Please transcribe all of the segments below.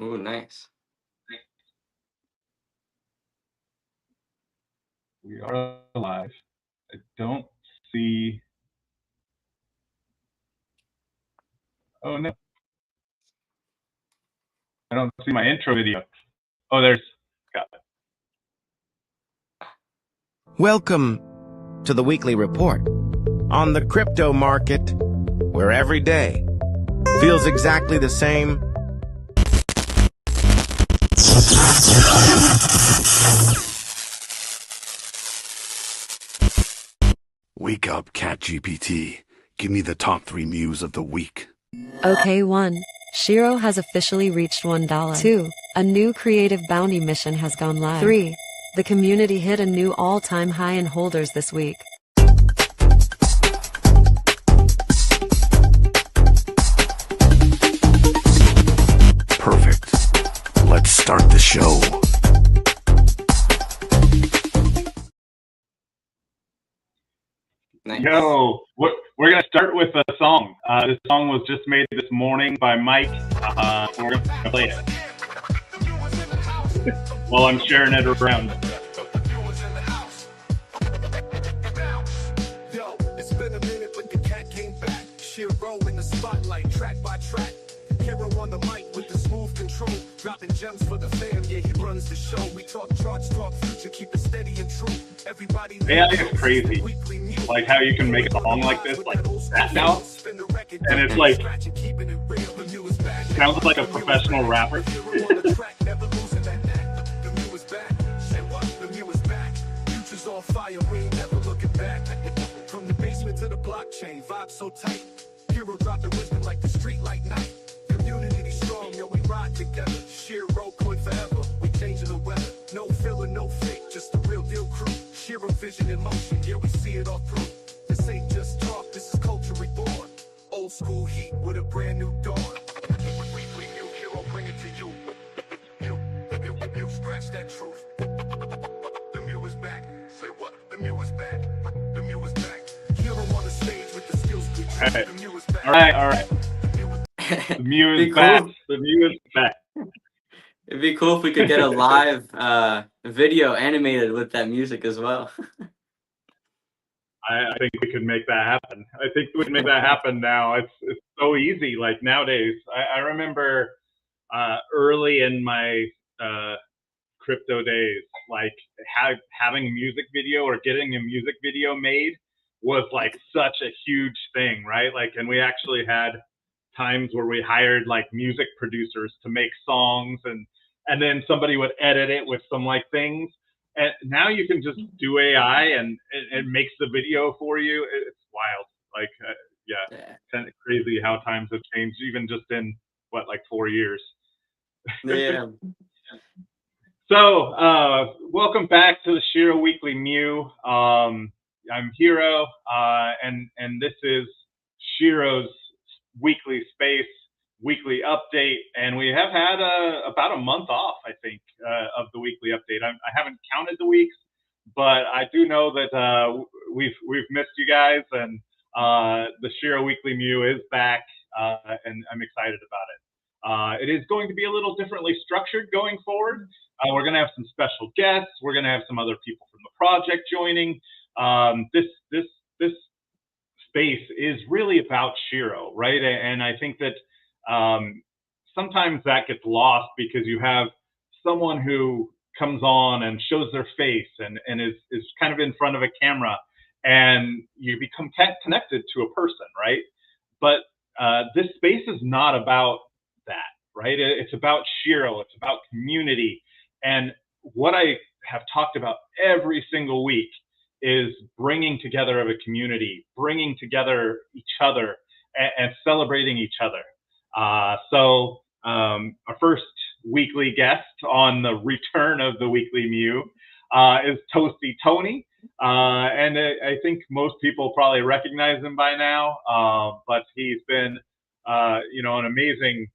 Ooh, nice. We are live. I don't see. Oh no, I don't see my intro video. Oh, there's. Got it. Welcome to the weekly report on the crypto market, where every day feels exactly the same. Wake up, ChatGPT. Give me the top 3 mews of the week. Okay, 1. Shiro has officially reached $1. 2. A new creative bounty mission has gone live. 3. The community hit a new all-time high in holders this week. Perfect. Let's start the show. Nice. Yo, we're gonna start with a song. This song was just made this morning by Mike. We're gonna play it while I'm sharing it around. Yo, it's been a minute, but the cat came back. Shiro in the spotlight, track by track. Hero on the mic with the smooth control, dropping gems for the fam. Yeah, he runs the show. We talk charts, talk future, keep it steady and true. Everybody. AI is crazy. Like how you can make a song like this, like that now, and it's like sounds like a professional rapper. On fire, we ain't never looking back. From the basement to the blockchain, vibe so tight. Hero dropping wisdom like the street light night. Community strong, yo, we ride together. Shiro coin forever, we changing the weather. No filler, no fake, just the real deal crew. Shiro vision in motion, yeah, we see it all through. This ain't just talk, this is culture reborn. Old school heat with a brand new dawn. We new Hero, bring it to you. You scratch that truth. The MEW is back. Say what? The MEW is back. The MEW is back. Hero on the stage with the skills we train. The MEW is back. All right. The MEW is back. The MEW is back. It'd be cool if we could get a live video animated with that music as well. I think we could make that happen. I think we can make that happen now. It's so easy. Like nowadays, I remember early in my crypto days, like having a music video or getting a music video made was like such a huge thing, right? Like, and we actually had times where we hired like music producers to make songs, and then somebody would edit it with some like things. And now you can just do AI and it makes the video for you. It's wild. Like, yeah, kind of crazy how times have changed, even just in what, like 4 years. Yeah. So, welcome back to the Shiro Weekly MEW. I'm Hiro, and this is Shiro's weekly space, weekly update, and we have had about a month off, I think, of the weekly update. I haven't counted the weeks, but I do know that we've missed you guys, and the Shiro Weekly MEW is back, and I'm excited about it. It is going to be a little differently structured going forward. We're going to have some special guests. We're going to have some other people from the project joining. This space is really about Shiro, right? And I think that sometimes that gets lost because you have someone who comes on and shows their face and is kind of in front of a camera, and you become connected to a person, right? But this space is not about that, right? It's about Shiro. It's about community. And what I have talked about every single week is bringing together of a community, bringing together each other, and celebrating each other. So our first weekly guest on the return of the weekly MEW is TastyTonY. And I think most people probably recognize him by now, but he's been, an amazing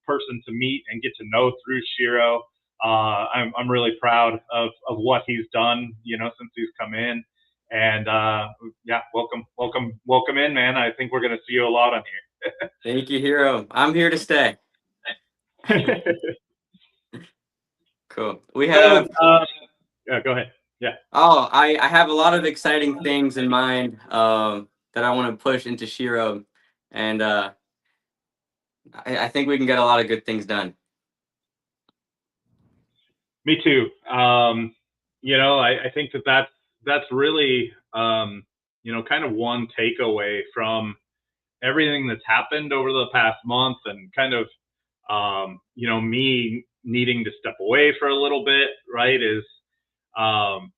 person to meet and get to know through Shiro. I'm really proud of what he's done, since he's come in. And yeah, welcome in, man. I think we're gonna see you a lot on here. Thank you, Hero. I'm here to stay. Cool. We So, have. yeah, go ahead. Yeah. Oh, I have a lot of exciting things in mind that I want to push into Shiro, and I think we can get a lot of good things done. Me too. I think that's really kind of one takeaway from everything that's happened over the past month, and kind of me needing to step away for a little bit, right? Is um,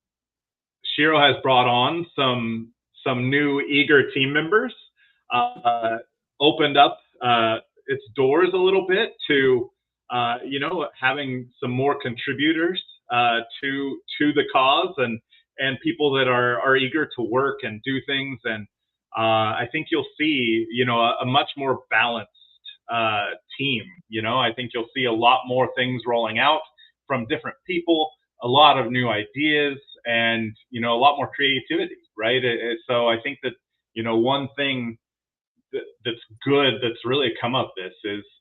Shiro has brought on some new eager team members, uh, opened up its doors a little bit to having some more contributors to the cause, and people that are eager to work and do things. And I think you'll see a much more balanced team. I think you'll see a lot more things rolling out from different people, a lot of new ideas, and a lot more creativity, right? So I think that one thing that's good that's really come of this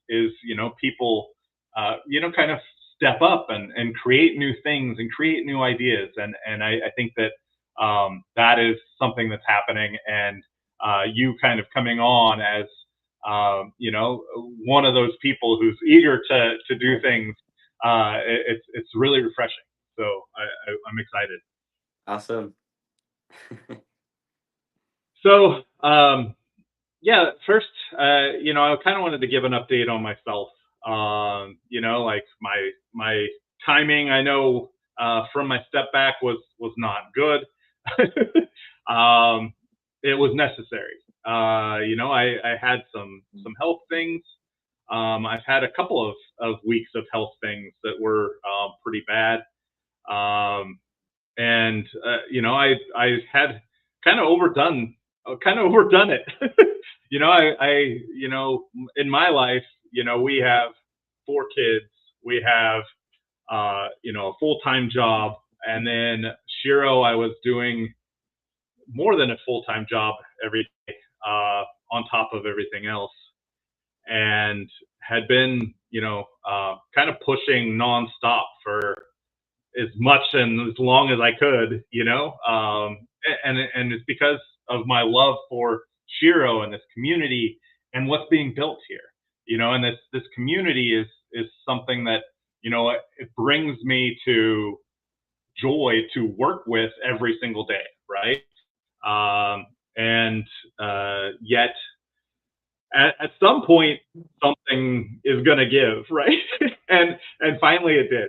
is people kind of step up and create new things and create new ideas, and I think that that is something that's happening. And you kind of coming on as one of those people who's eager to do things, it's really refreshing. So I'm excited. Awesome. So yeah, first, I kind of wanted to give an update on myself. Like my timing, I know from my step back was not good. It was necessary. I had some health things. I've had a couple of weeks of health things that were pretty bad. And I had kind of overdone it. In my life, we have 4 kids, we have a full-time job, and then Shiro, I was doing more than a full-time job every day, on top of everything else, and had been kind of pushing nonstop for as much and as long as I could, and it's because of my love for Shiro and this community and what's being built here, and this community is something that it brings me to joy to work with every single day, right? And yet at some point something is going to give, right? and finally it did.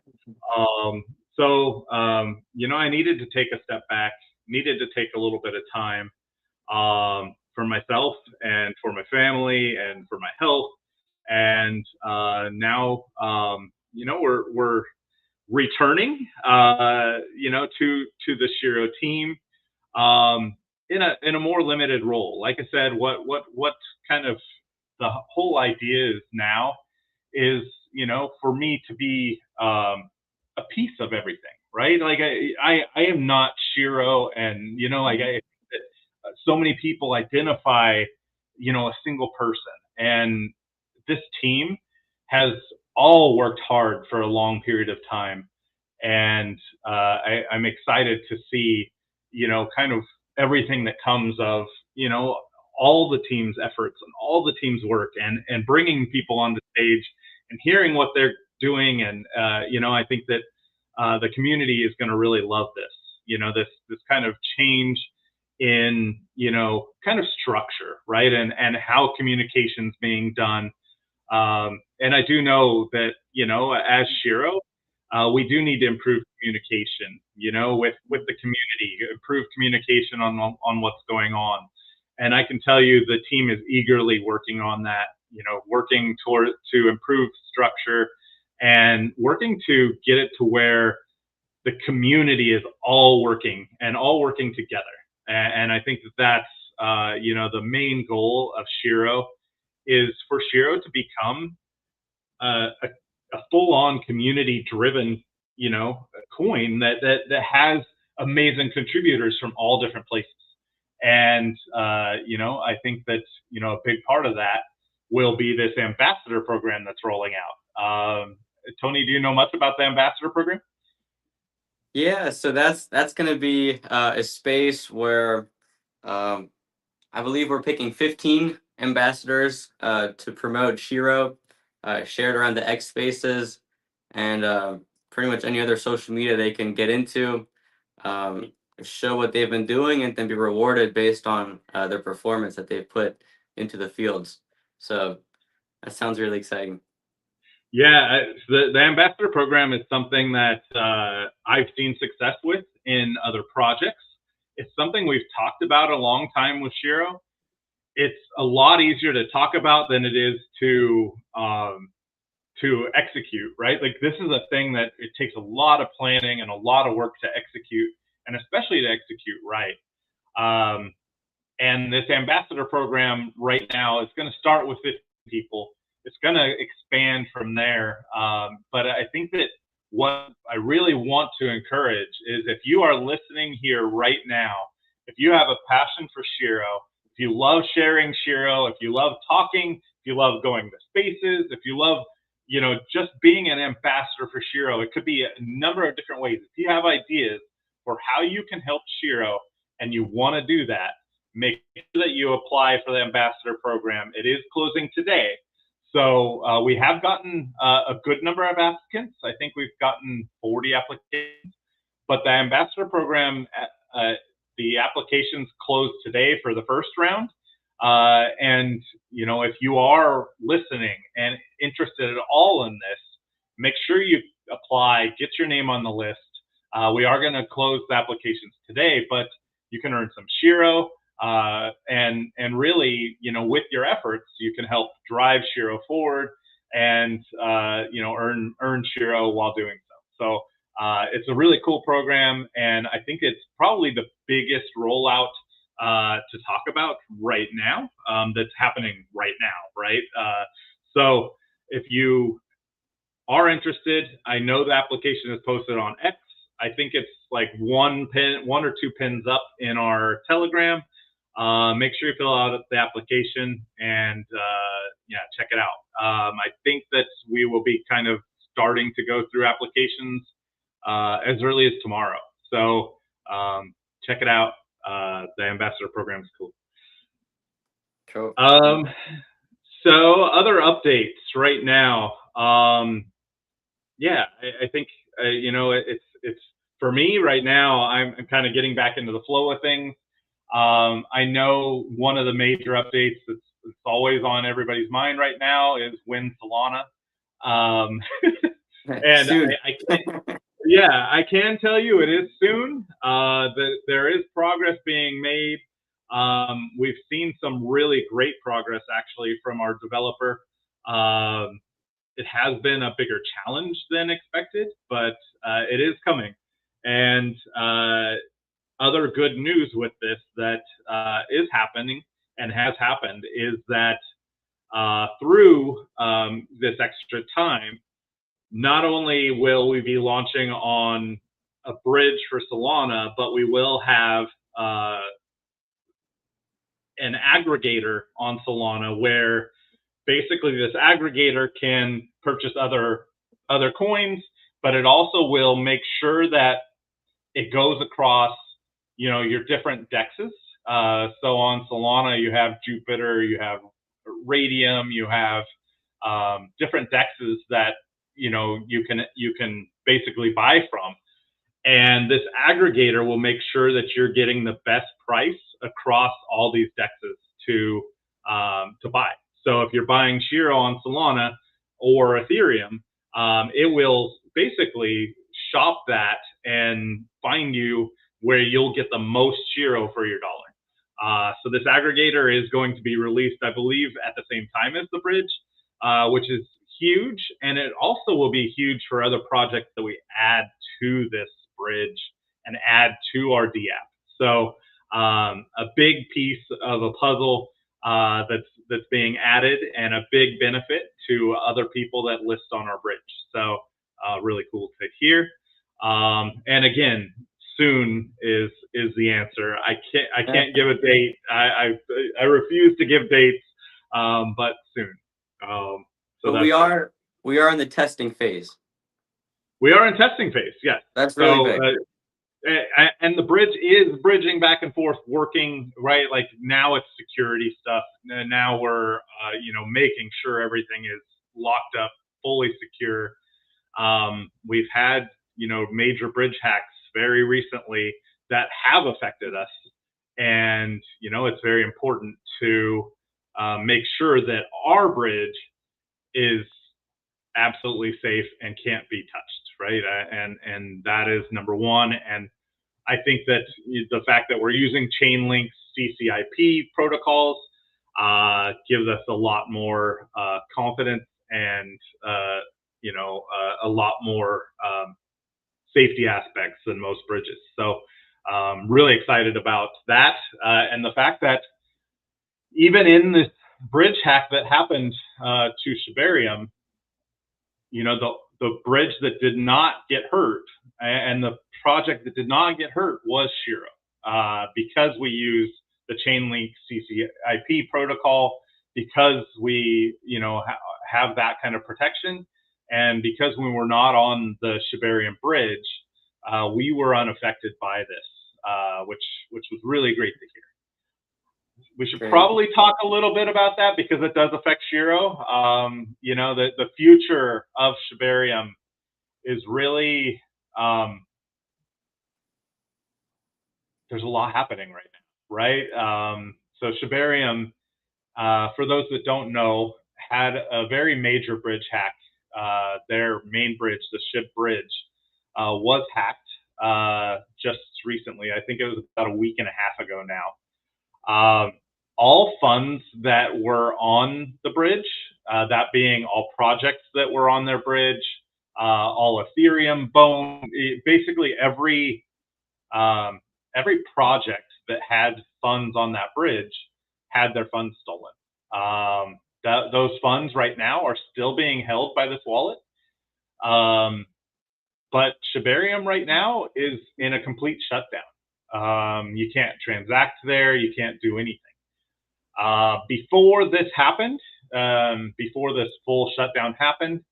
I needed to take a step back, needed to take a little bit of time for myself and for my family and for my health. And now, we're returning, to the Shiro team in a more limited role. Like I said, what kind of the whole idea is now is, for me to be a piece of everything, right? Like I am not Shiro, and so many people identify, a single person, and this team has all worked hard for a long period of time, and I'm excited to see, kind of everything that comes of, all the team's efforts and all the team's work, and bringing people on the stage and hearing what they're doing. And I think that the community is going to really love this, this kind of change in, kind of structure, right? And how communication's being done. And I do know that, as Shiro, we do need to improve communication, with the community, improve communication on what's going on. And I can tell you the team is eagerly working on that, working to improve structure and working to get it to where the community is all working together. And I think that's, the main goal of Shiro is for Shiro to become a full-on community-driven, coin that has amazing contributors from all different places. And I think that a big part of that will be this ambassador program that's rolling out. Tony, do you know much about the ambassador program? Yeah, so that's going to be a space where um, I believe we're picking 15 ambassadors to promote Shiro, shared around the X Spaces, and pretty much any other social media they can get into, um, show what they've been doing, and then be rewarded based on their performance that they've put into the fields. So that sounds really exciting. Yeah, the ambassador program is something that I've seen success with in other projects. It's something we've talked about a long time with Shiro. It's a lot easier to talk about than it is to execute, right? Like, this is a thing that it takes a lot of planning and a lot of work to execute, and especially to execute right. And this ambassador program right now is going to start with 50 people. It's going to expand from there. But I think that what I really want to encourage is, if you are listening here right now, if you have a passion for Shiro, if you love sharing Shiro, if you love talking, if you love going to spaces, if you love, just being an ambassador for Shiro, it could be a number of different ways. If you have ideas for how you can help Shiro and you want to do that, make sure that you apply for the ambassador program. It is closing today. So we have gotten a good number of applicants. I think we've gotten 40 applications, but the ambassador program, the applications closed today for the first round. And, if you are listening and interested at all in this, make sure you apply, get your name on the list. We are going to close the applications today, but you can earn some Shiro. And really, with your efforts, you can help drive Shiro forward and, earn Shiro while doing so. So it's a really cool program, and I think it's probably the biggest rollout to talk about right now, that's happening right now, right? So if you are interested, I know the application is posted on X. I think it's like one or two pins up in our Telegram. Make sure you fill out the application and check it out. I think that we will be kind of starting to go through applications as early as tomorrow. So check it out. The ambassador program is cool. Cool. So other updates right now. I think it's for me right now. I'm kind of getting back into the flow of things. I know one of the major updates that's always on everybody's mind right now is when Solana. And Soon. I can tell you it is soon. That there is progress being made. We've seen some really great progress actually from our developer. It has been a bigger challenge than expected, but it is coming. And other good news with this that is happening and has happened is that through this extra time, not only will we be launching on a bridge for Solana, but we will have an aggregator on Solana where basically this aggregator can purchase other coins, but it also will make sure that it goes across your different dexes. So on Solana, you have Jupiter, you have Radium, you have different dexes that you can basically buy from, and this aggregator will make sure that you're getting the best price across all these dexes to buy. So if you're buying Shiro on Solana or Ethereum, it will basically shop that and find you where you'll get the most Shiro for your dollar. So this aggregator is going to be released, I believe, at the same time as the bridge, which is huge. And it also will be huge for other projects that we add to this bridge and add to our DApp. So a big piece of a puzzle that's being added, and a big benefit to other people that list on our bridge. So really cool to hear. And again, soon is the answer. I can't give a date. I refuse to give dates, but soon. So But we are in the testing phase. we are in testing phase. Yes. That's really big. And the bridge is bridging back and forth, working right. Like now it's security stuff. Now we're making sure everything is locked up, fully secure. We've had major bridge hacks very recently that have affected us, and it's very important to make sure that our bridge is absolutely safe and can't be touched, right? And that is number one. And I think that the fact that we're using chain link CCIP protocols gives us a lot more confidence and a lot more safety aspects than most bridges. So really excited about that, and the fact that even in this bridge hack that happened to Shibarium, the bridge that did not get hurt and the project that did not get hurt was Shiro, because we use the chain link CCIP protocol, because we have that kind of protection, and because we were not on the Shibarium bridge, we were unaffected by this, which was really great to hear. We should probably talk a little bit about that because it does affect Shiro. The future of Shibarium is really, there's a lot happening right now, right? So Shibarium, for those that don't know, had a very major bridge hack. Their main bridge, the Shib bridge, was hacked just recently. I think it was about a week and a half ago now. All funds that were on the bridge, that being all projects that were on their bridge, all Ethereum, Bone, basically every project that had funds on that bridge had their funds stolen. Those funds right now are still being held by this wallet. But Shibarium right now is in a complete shutdown. You can't transact there. You can't do anything. Before this happened, before this full shutdown happened,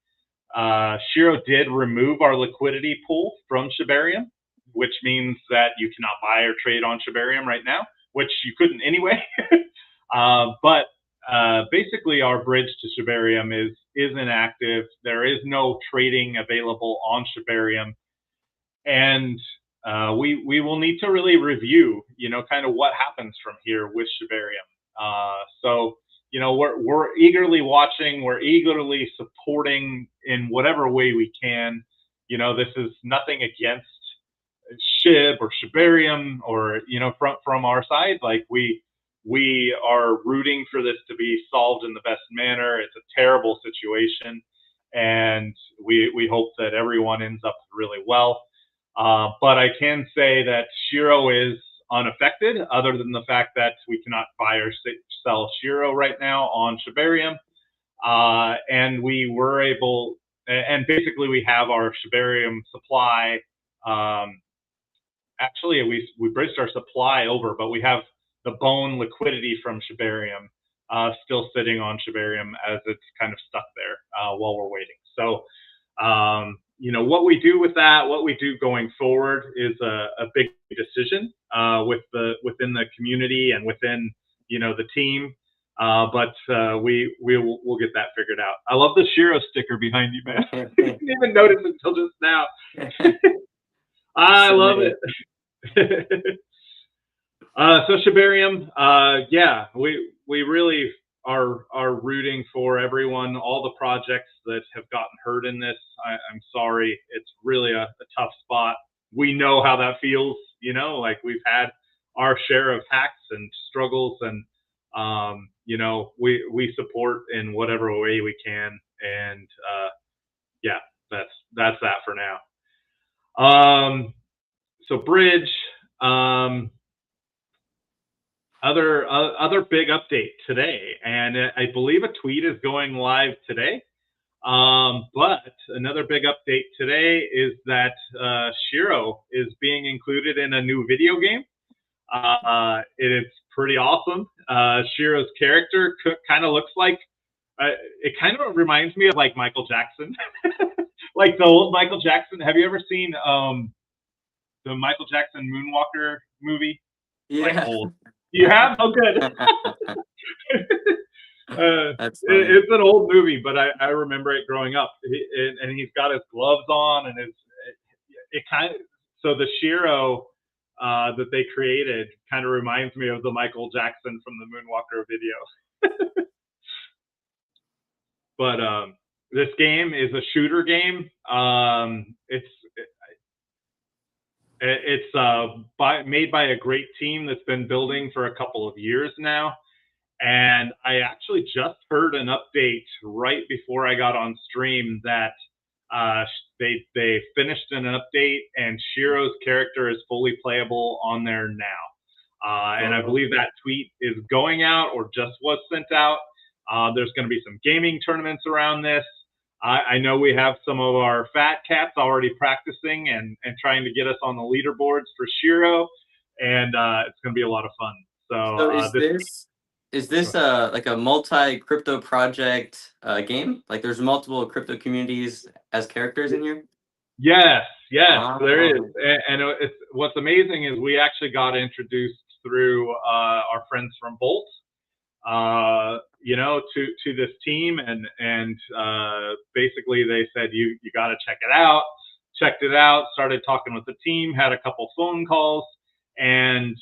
Shiro did remove our liquidity pool from Shibarium, which means that you cannot buy or trade on Shibarium right now, which you couldn't anyway. But basically, our bridge to Shibarium is inactive. There is no trading available on Shibarium, and we will need to really review, kind of what happens from here with Shibarium. So we're eagerly watching. We're eagerly supporting in whatever way we can. This is nothing against Shib or Shibarium or from our side. Like we are rooting for this to be solved in the best manner. It's a terrible situation, and we hope that everyone ends up really well. But I can say that Shiro is unaffected, other than the fact that we cannot buy or sell Shiro right now on Shibarium. And we were able, and basically we have our Shibarium supply. Actually, we bridged our supply over, but we have the Bone liquidity from Shibarium still sitting on Shibarium as it's kind of stuck there while we're waiting. So, what we do with that, what we do going forward is a big decision within the community and within the team. But we'll get that figured out. I love the Shiro sticker behind you, man. I didn't even notice it until just now. I love it. So Shibarium, yeah, we really are rooting for everyone, all the projects that have gotten hurt in this. I'm sorry, it's really a tough spot. We know how that feels, like we've had our share of hacks and struggles, and we support in whatever way we can, and yeah, that's that for now. So Bridge, other big update today, and I believe a tweet is going live today. But another big update today is that Shiro is being included in a new video game. It is pretty awesome. Shiro's character kind of looks like it kind of reminds me of like Michael Jackson, like the old Michael Jackson. Have you ever seen the Michael Jackson Moonwalker movie? Like Yeah. old. You have? Oh, good. That's funny. It's an old movie, but I remember it growing up. And he's got his gloves on, and it kind of, so the Shiro that they created kind of reminds me of the Michael Jackson from the Moonwalker video. But this game is a shooter game. It's made by a great team that's been building for a couple of years now. And I actually just heard an update right before I got on stream that they finished an update and Shiro's character is fully playable on there now. And I believe that tweet is going out or just was sent out. There's going to be some gaming tournaments around this. I know we have some of our fat cats already practicing and trying to get us on the leaderboards for Shiro, and it's going to be a lot of fun. So is this like a multi-crypto project game? Like there's multiple crypto communities as characters in here? Yes, there is. And it's, what's amazing is we actually got introduced through our friends from Bolt, to this team, and basically they said you got to check it out. Checked it out, started talking with the team, had a couple phone calls, and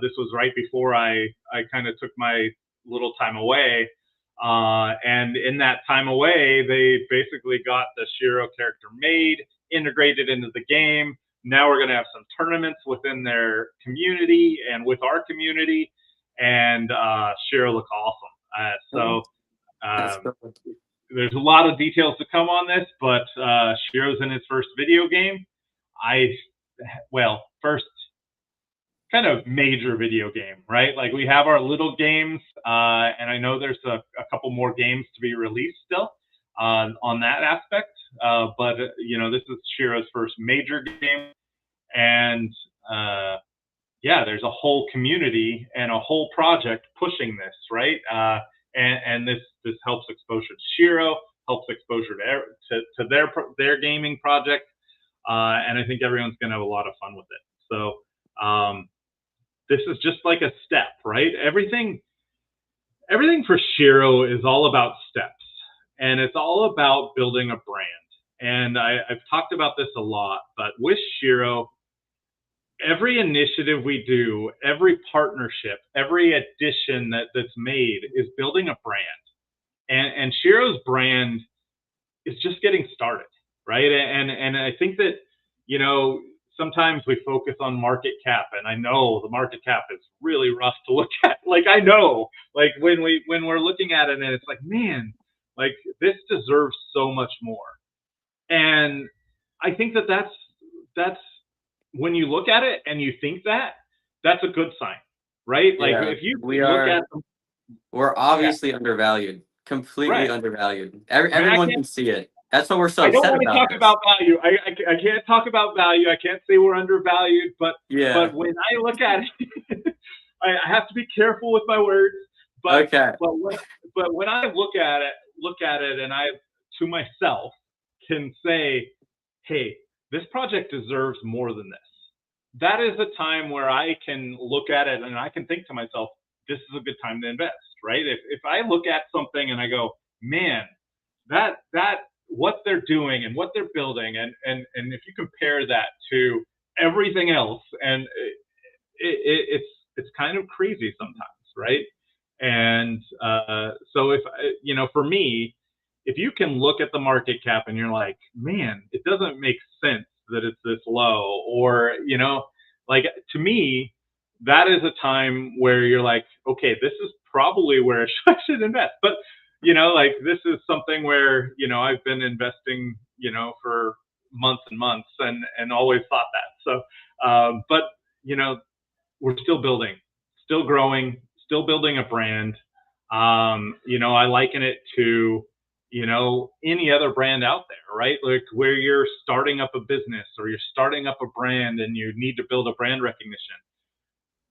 this was right before I kind of took my little time away. And in that time away, they basically got the Shiro character made, integrated into the game. Now we're going to have some tournaments within their community and with our community, and Shiro look awesome. There's a lot of details to come on this, but Shiro's in his first video game. First kind of major video game, right? Like we have our little games, and I know there's a couple more games to be released still on that aspect. But this is Shiro's first major game, and there's a whole community and a whole project pushing this, right? And this helps exposure to Shiro, helps exposure to their gaming project, and I think everyone's going to have a lot of fun with it. So this is just like a step, right? Everything for Shiro is all about steps, and it's all about building a brand. And I've talked about this a lot, but with Shiro, every initiative we do, every partnership, every addition that's made is building a brand. And Shiro's brand is just getting started, right? And I think that, sometimes we focus on market cap, and I know the market cap is really rough to look at. Like I know, like when we're looking at it, and it's like, man, like this deserves so much more. And I think that's when you look at it and you think that's a good sign, right? Like if you we're obviously undervalued, completely undervalued. Everyone can see it. That's what we're so upset about. I don't want to talk about value. I can't talk about value. I can't say we're undervalued, but when I look at it, I have to be careful with my words. But but when I look at it, and I to myself can say, hey, this project deserves more than this. That is a time where I can look at it and I can think to myself, this is a good time to invest, right? If I look at something and I go, man, that what they're doing and what they're building, and if you compare that to everything else, and it's kind of crazy sometimes, right? And so if for me, if you can look at the market cap and you're like, man, it doesn't make sense that it's this low, or like to me, that is a time where you're like, okay, this is probably where I should invest. But like this is something where I've been investing for months and months, and always thought that. So but we're still building, still growing, still building a brand. I liken it to any other brand out there, right? Like where you're starting up a business or you're starting up a brand and you need to build a brand recognition.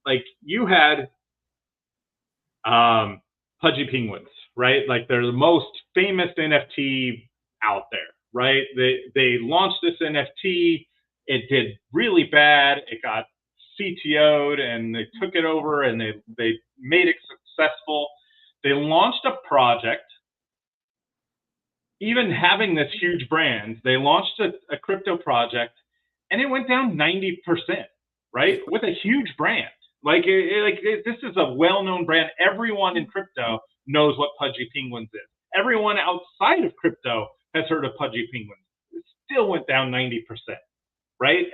Like you had Pudgy Penguins, right? Like they're the most famous NFT out there, right? They launched this NFT. It did really bad. It got CTO'd, and they took it over, and they made it successful. They launched a project. Even having this huge brand, they launched a crypto project, and it went down 90%, right? With a huge brand. This is a well-known brand. Everyone in crypto knows what Pudgy Penguins is. Everyone outside of crypto has heard of Pudgy Penguins. It still went down 90%, right?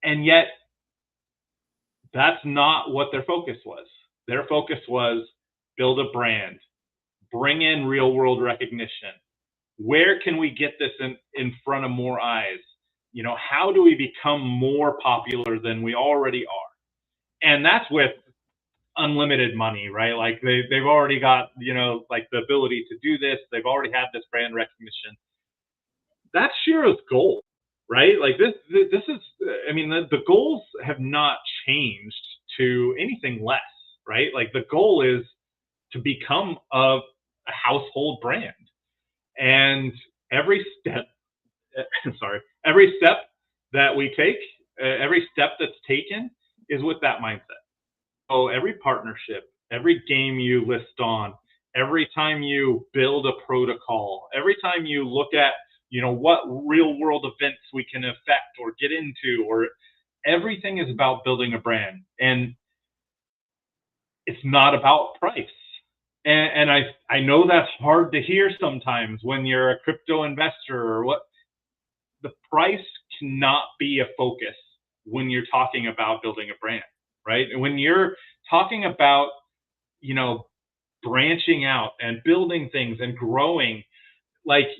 And yet, that's not what their focus was. Their focus was build a brand, bring in real-world recognition. Where can we get this in front of more eyes? You know, how do we become more popular than we already are? And that's with unlimited money, right? Like they've already got, you know, like the ability to do this. They've already had this brand recognition. That's Shiro's goal, right? Like this is, I mean, the goals have not changed to anything less, right? Like the goal is to become a household brand. And every step, every step that we take, every step that's taken is with that mindset. So every partnership, every game you list on, every time you build a protocol, every time you look at, you know, what real world events we can affect or get into, or everything is about building a brand. And it's not about price. And I know that's hard to hear sometimes when you're a crypto investor or what. The price cannot be a focus when you're talking about building a brand, right? And when you're talking about, you know, branching out and building things and growing, like,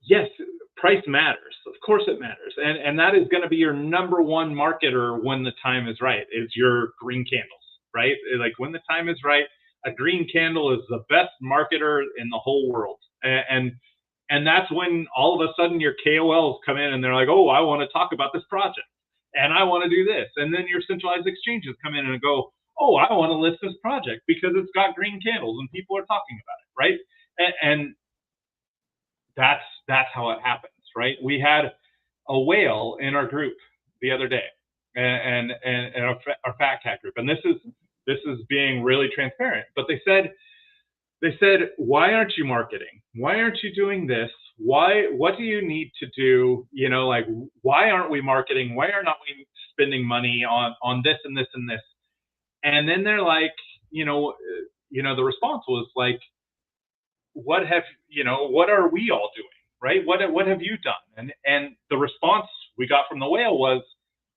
yes, price matters. Of course it matters. And that is going to be your number one marketer when the time is right, is your green candles, right? Like when the time is right, a green candle is the best marketer in the whole world. And that's when all of a sudden your KOLs come in and they're like, oh, I want to talk about this project and I want to do this. And then your centralized exchanges come in and go, oh, I want to list this project because it's got green candles and people are talking about it, right? And that's how it happens, right? We had a whale in our group the other day, and our Fat Cat group, and this is being really transparent. But they said, why aren't you marketing? Why aren't you doing this? What do you need to do? You know, like, why aren't we marketing? Why aren't we spending money on this and this and this? And then they're like, the response was like, what are we all doing? Right? What have you done? And the response we got from the whale was,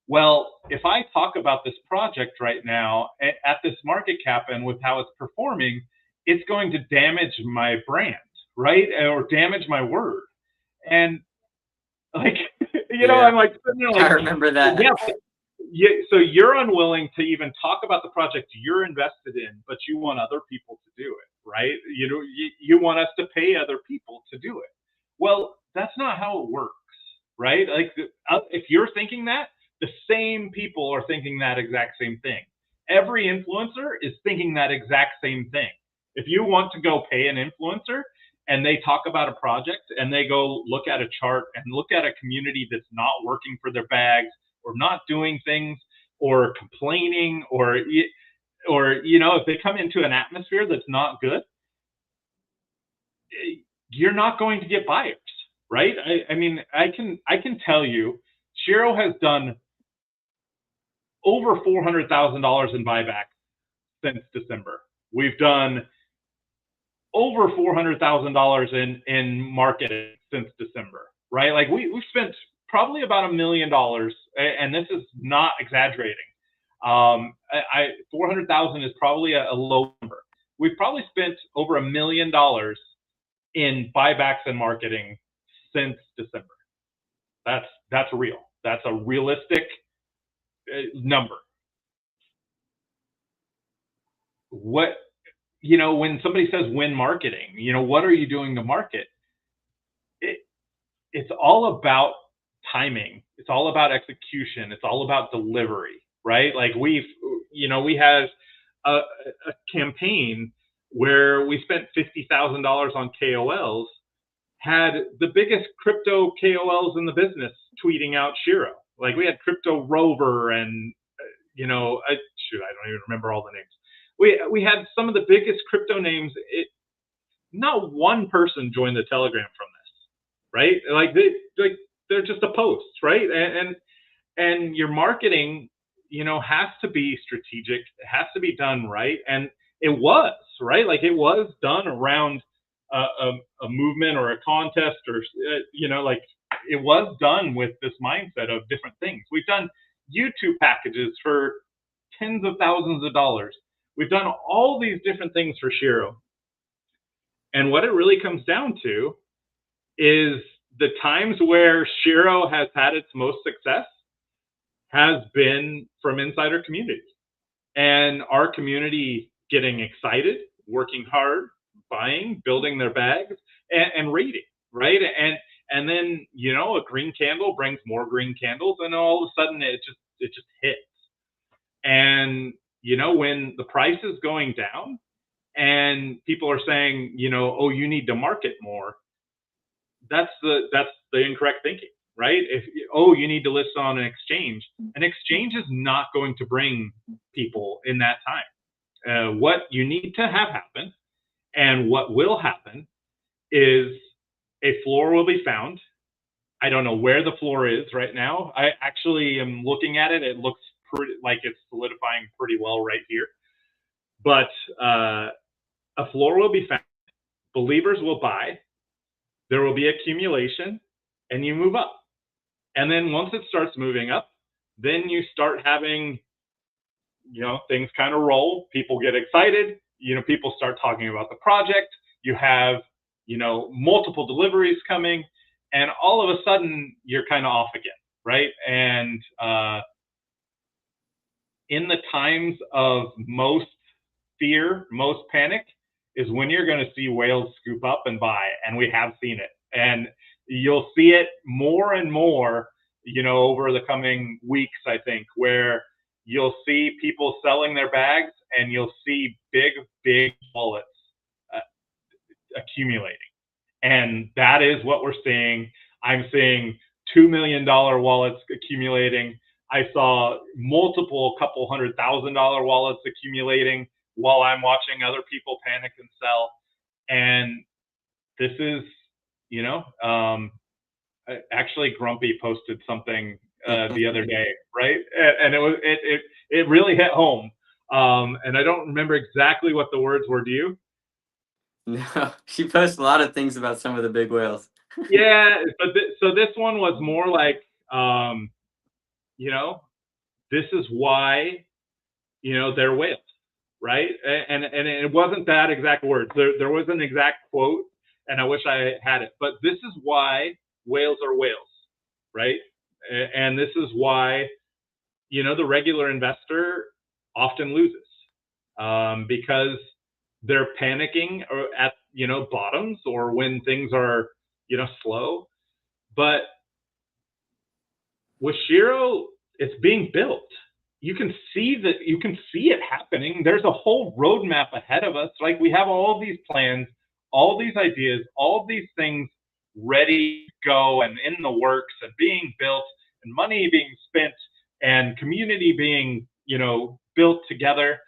well, if I talk about this project right now at this market cap and with how it's performing, it's going to damage my brand, right? Or damage my word. And like, I'm like, I remember that. Yeah. So you're unwilling to even talk about the project you're invested in, but you want other people to do it, right? You want us to pay other people to do it. Well, that's not how it works, right? Like if you're thinking that, the same people are thinking that exact same thing. Every influencer is thinking that exact same thing. If you want to go pay an influencer and they talk about a project and they go look at a chart and look at a community that's not working for their bags or not doing things or complaining or if they come into an atmosphere that's not good, you're not going to get buyers, right? I mean, I can tell you, Shiro has done over $400,000 in buybacks since December. We've done over $400,000 in marketing since December, right? Like we've spent probably about $1 million, and this is not exaggerating. 400,000 is probably a low number. We've probably spent over $1 million in buybacks and marketing since December. That's real. That's a realistic number. When somebody says win marketing, what are you doing to market? It's all about timing. It's all about execution. It's all about delivery, right? Like we had a campaign where we spent $50,000 on KOLs, had the biggest crypto KOLs in the business tweeting out Shiro. Like we had Crypto Rover and, I don't even remember all the names. We had some of the biggest crypto names. Not one person joined the Telegram from this, right? They're just a post, right? And your marketing, has to be strategic. It has to be done right, and it was right. Like it was done around a movement or a contest, or like it was done with this mindset of different things. We've done YouTube packages for tens of thousands of dollars. We've done all these different things for Shiro. And what it really comes down to is the times where Shiro has had its most success has been from insider communities. And our community getting excited, working hard, buying, building their bags, and reading, right? And then, a green candle brings more green candles, and all of a sudden it just hits. And, when the price is going down and people are saying, oh, you need to market more, that's the incorrect thinking, right? You need to list on an exchange. An exchange is not going to bring people in that time. What you need to have happen, and what will happen, is a floor will be found. I don't know where the floor is right now. I actually am looking at it. It looks pretty like it's solidifying pretty well right here. But a floor will be found. Believers will buy. There will be accumulation, and you move up. And then once it starts moving up, then you start having, things kind of roll. People get excited. People start talking about the project. You have, multiple deliveries coming, and all of a sudden you're kind of off again, right? And in the times of most fear, most panic, is when you're going to see whales scoop up and buy, and we have seen it. And you'll see it more and more, over the coming weeks, I think, where you'll see people selling their bags, and you'll see big wallets accumulating. And that is what we're seeing. I'm seeing $2 million wallets accumulating. I saw multiple couple $100,000 wallets accumulating while I'm watching other people panic and sell. And this is, actually Grumpy posted something the other day, right? And it really hit home. And I don't remember exactly what the words were. Do you? No, she posts a lot of things about some of the big whales. Yeah, so this one was more like, this is why, they're whales, right? And it wasn't that exact words. There was an exact quote, and I wish I had it. But this is why whales are whales, right? And this is why, the regular investor often loses, because they're panicking or at, bottoms, or when things are, slow. But with Shiro, it's being built. You can see it happening. There's a whole roadmap ahead of us. Like, we have all these plans, all these ideas, all these things ready to go and in the works and being built, and money being spent, and community being, built together.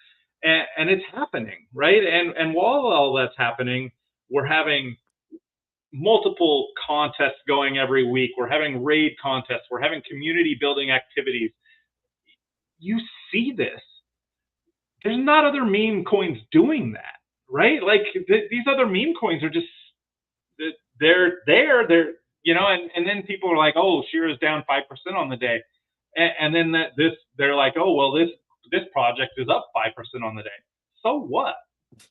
And it's happening, right? And while all that's happening, we're having multiple contests going every week. We're having raid contests. We're having community building activities. You see this. There's not other meme coins doing that, right? Like these other meme coins are just, they're there, and then people are like, oh, Shiro's down 5% on the day. And then they're like, oh, well, this project is up 5% on the day. So what,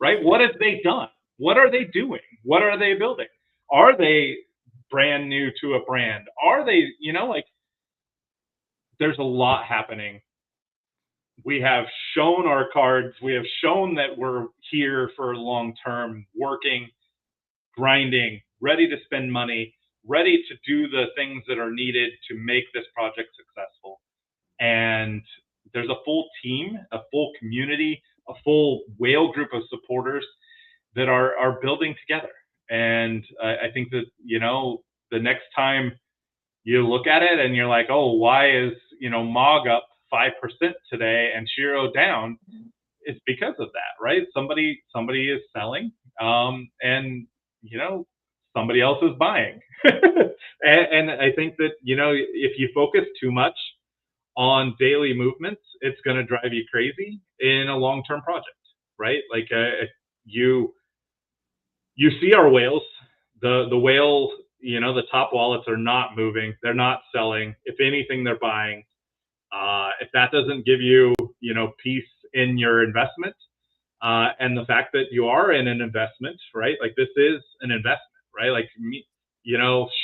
right? What have they done? What are they doing? What are they building? Are they brand new to a brand? Are they, there's a lot happening. We have shown our cards. We have shown that we're here for long term, working, grinding, ready to spend money, ready to do the things that are needed to make this project successful. And there's a full team, a full community, a full whale group of supporters. that are building together. And I think that, the next time you look at it and you're like, oh, why is, Mog up 5% today and Shiro down? It's because of that, right? Somebody is selling, and somebody else is buying. And I think that, if you focus too much on daily movements, it's going to drive you crazy in a long-term project, right? Like you you see our whales, the whales, the top wallets are not moving, they're not selling. If anything, they're buying. If that doesn't give you, peace in your investment, and the fact that you are in an investment, right? Like this is an investment, right? Like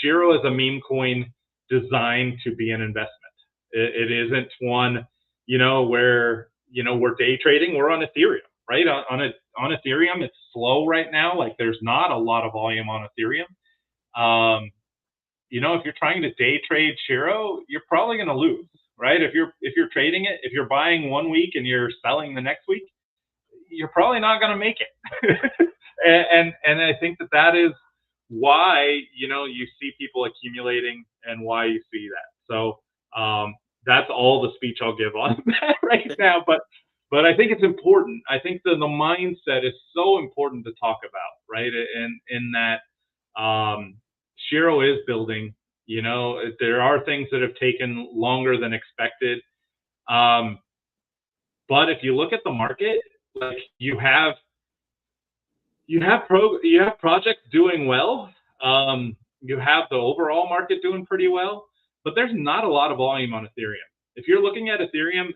Shiro is a meme coin designed to be an investment. It isn't one, where we're day trading. We're on Ethereum, right? On Ethereum, it's slow right now. Like there's not a lot of volume on Ethereum. If you're trying to day trade Shiro, you're probably going to lose, right? If you're trading it, if you're buying one week and you're selling the next week, you're probably not going to make it. and I think that is why you see people accumulating and why you see that. So that's all the speech I'll give on that right now. But I think it's important. I think the mindset is so important to talk about, right? In that Shiro is building. There are things that have taken longer than expected. But if you look at the market, like you have projects doing well. You have the overall market doing pretty well, but there's not a lot of volume on Ethereum. If you're looking at Ethereum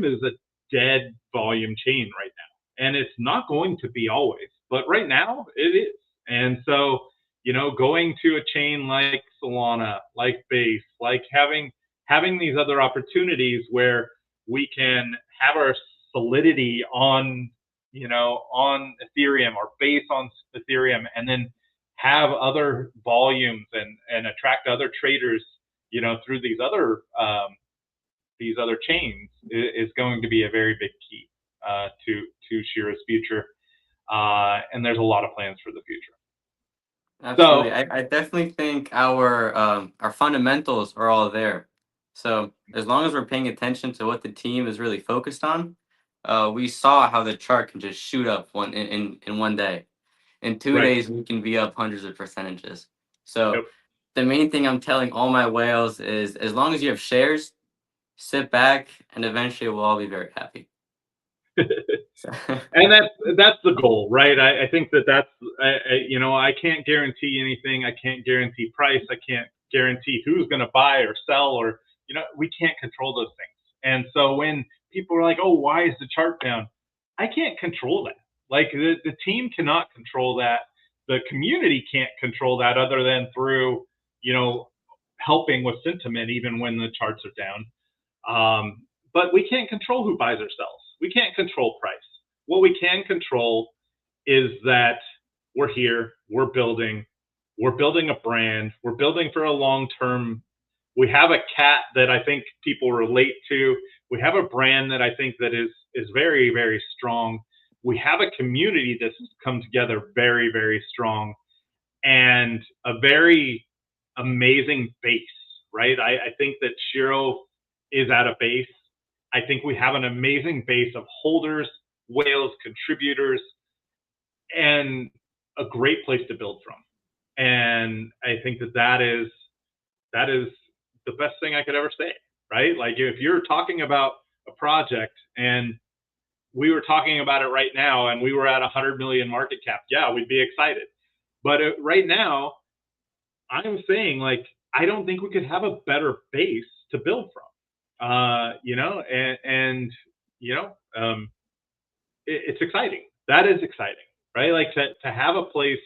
is a dead volume chain right now, and it's not going to be always, but right now it is. And so, going to a chain like Solana, like Base, like having these other opportunities where we can have our solidity on Ethereum or base on Ethereum, and then have other volumes and attract other traders, through these other chains is going to be a very big key to Shiro's future. And there's a lot of plans for the future. Absolutely. So I definitely think our fundamentals are all there. So as long as we're paying attention to what the team is really focused on, we saw how the chart can just shoot up in one day. In 2 days, we can be up hundreds of percentages. So Yep. the main thing I'm telling all my whales is, as long as you have shares, sit back, and eventually we'll all be very happy. And that's the goal, right? I think that's I can't guarantee anything. I can't guarantee price. I can't guarantee who's going to buy or sell, or we can't control those things. And so when people are like, "Oh, why is the chart down?" I can't control that. Like the team cannot control that. The community can't control that, other than through helping with sentiment, even when the charts are down. But we can't control who buys or sells. We can't control price. What we can control is that we're here, we're building a brand, we're building for a long term. We have a cat that I think people relate to. We have a brand that I think that is very, very strong. We have a community that's come together very, very strong, and a very amazing base, right? I think that Shiro is at a base. I think we have an amazing base of holders, whales, contributors, and a great place to build from. And I think that is the best thing I could ever say, right? Like if you're talking about a project and we were talking about it right now and we were at 100 million market cap, yeah, we'd be excited. But right now, I'm saying, like, I don't think we could have a better base to build from. It's exciting. That is exciting, right? Like to have a place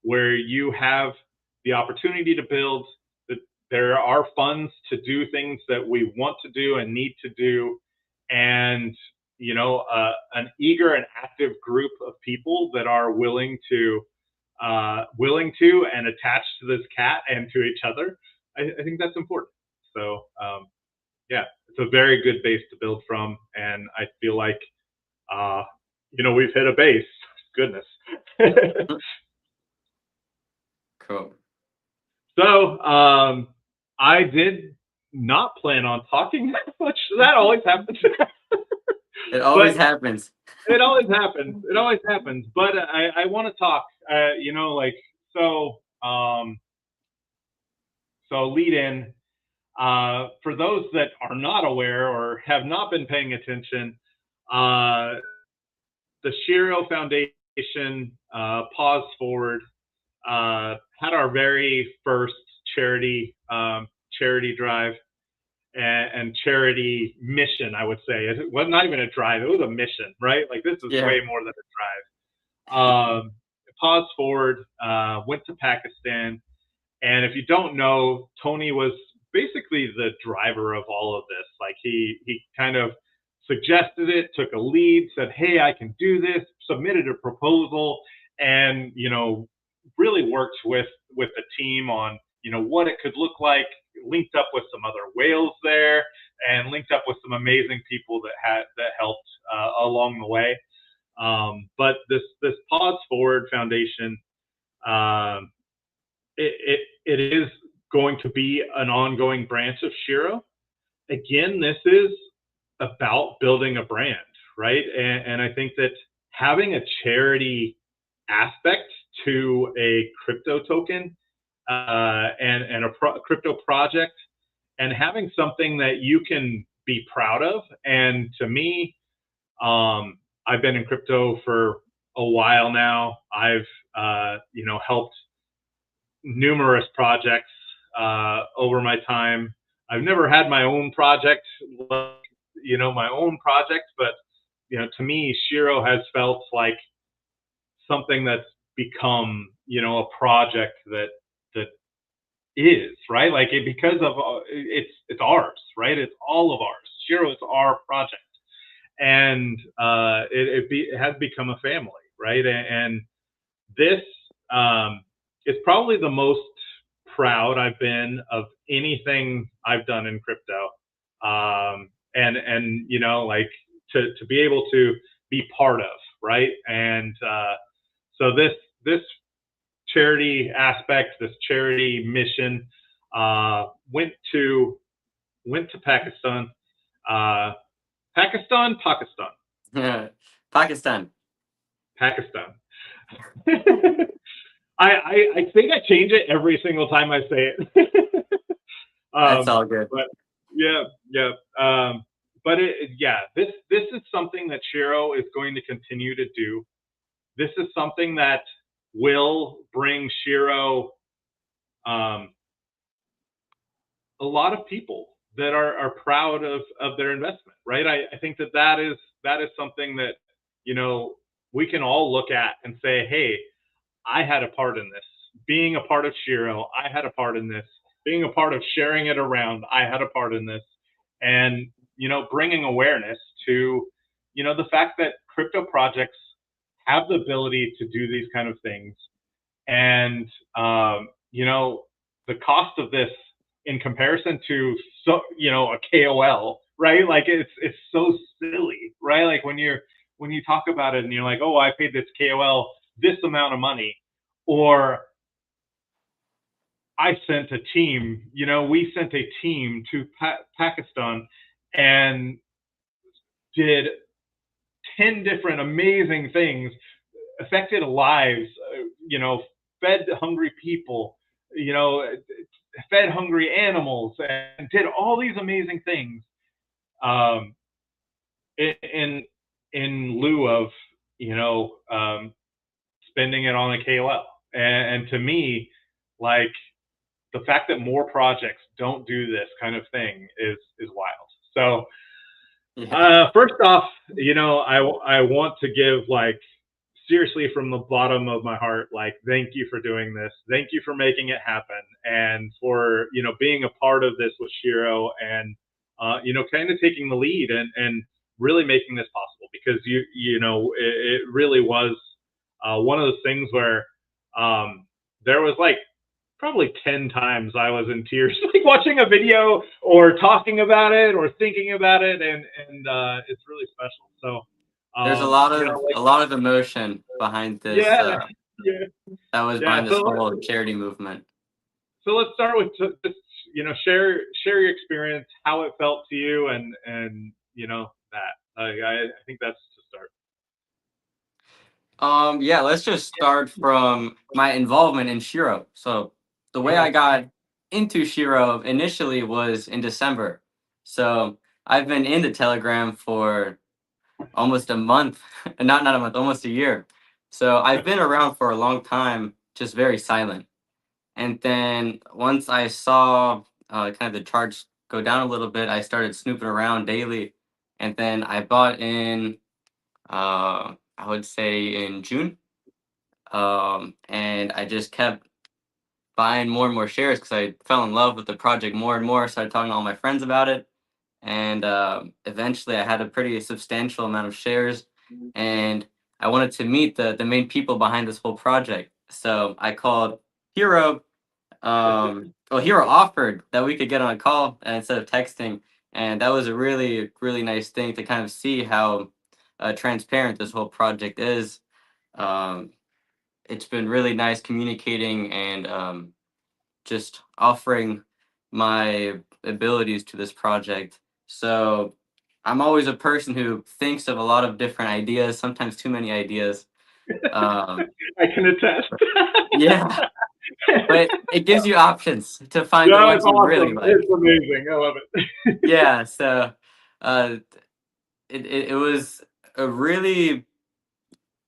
where you have the opportunity to build, that there are funds to do things that we want to do and need to do, and an eager and active group of people that are willing to and attached to this cat and to each other. I think that's important. So yeah, it's a very good base to build from, and I feel like we've hit a base. Goodness. Cool. So I did not plan on talking that much. That always happens. It always But happens. it always happens. It always happens. But I want to talk. You know, like so. So lead in. For those that are not aware or have not been paying attention, the Shiro Foundation, Paws Forward, had our very first charity drive and charity mission. I would say it was not even a drive; it was a mission, right? Like this is Yeah. way more than a drive. Paws Forward went to Pakistan, and if you don't know, Tony was basically the driver of all of this. Like he kind of suggested it, took a lead, said, "Hey, I can do this," submitted a proposal, and really worked with the team on what it could look like. Linked up with some other whales there, and linked up with some amazing people that helped along the way. But this Paws Forward Foundation, um, it is going to be an ongoing branch of Shiro. Again, this is about building a brand, right? And I think that having a charity aspect to a crypto token and a crypto project, and having something that you can be proud of. And to me, I've been in crypto for a while now. I've helped numerous projects over my time. I've never had my own project, but to me, Shiro has felt like something that's become, a project that is right, like it because of it's ours, right? It's all of ours. Shiro is our project, and it has become a family, right? And this is probably the most proud I've been of anything I've done in crypto. And like to be able to be part of, right? And so this charity aspect, this charity mission, went to Pakistan. Pakistan. Pakistan. I think I change it every single time I say it. That's all good. But yeah. But this is something that Shiro is going to continue to do. This is something that will bring Shiro a lot of people that are proud of their investment, right? I think that is something that we can all look at and say, hey, I had a part in this. Being a part of Shiro, I had a part in this. Being a part of sharing it around, I had a part in this. And bringing awareness to the fact that crypto projects have the ability to do these kind of things. And the cost of this in comparison to a KOL, right? Like it's so silly, right? Like when you talk about it and you're like, oh, I paid this KOL this amount of money, or I sent a team, we sent a team to Pakistan and did 10 different amazing things, affected lives, fed hungry people, fed hungry animals, and did all these amazing things in lieu of, spending it on a KOL. And to me, like the fact that more projects don't do this kind of thing is wild. So first off, I want to give seriously from the bottom of my heart, thank you for doing this. Thank you for making it happen, and for being a part of this with Shiro, and kind of taking the lead and really making this possible, because it really was one of those things where there was probably 10 times I was in tears, watching a video or talking about it or thinking about it, and it's really special. So There's You know, like a lot of emotion behind this. yeah, yeah, That was yeah. behind this whole charity movement. So let's start with just share your experience, how it felt to you, and that. I think that's to start. Yeah, let's just start from my involvement in Shiro. So the way I Okay. got into Shiro initially was in December. So I've been in the Telegram for almost a month, not a month, almost a year. So I've been around for a long time, just very silent. And then once I saw kind of the charts go down a little bit, I started snooping around daily. And then I bought in, I would say in June. And I just kept buying more and more shares because I fell in love with the project more and more. Started talking to all my friends about it, and eventually I had a pretty substantial amount of shares. And I wanted to meet the main people behind this whole project. So I called Hero. Well, Hero offered that we could get on a call instead of texting, and that was a really nice thing to kind of see how transparent this whole project is. Um, it's been really nice communicating and just offering my abilities to this project. So I'm always a person who thinks of a lot of different ideas, sometimes too many ideas. Um, I can attest. yeah, but it gives you options to find the Yeah, ones it's you really awesome. like. It's amazing. I love it. Yeah, so uh, it was a really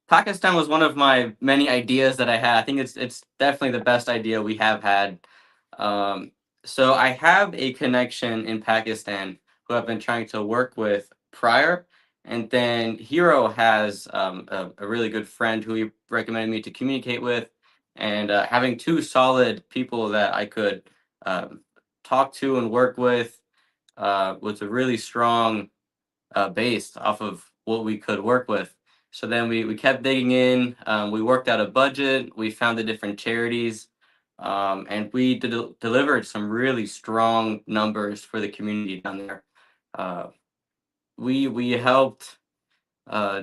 Pakistan was one of my many ideas that I had. I think it's definitely the best idea we have had. Um, so I have a connection in Pakistan who I've been trying to work with prior, and then Hero has a really good friend who he recommended me to communicate with, and having two solid people that I could um, talk to and work with was a really strong based off of what we could work with. So then we kept digging in. We worked out a budget. We found the different charities, and we delivered some really strong numbers for the community down there. Uh, we helped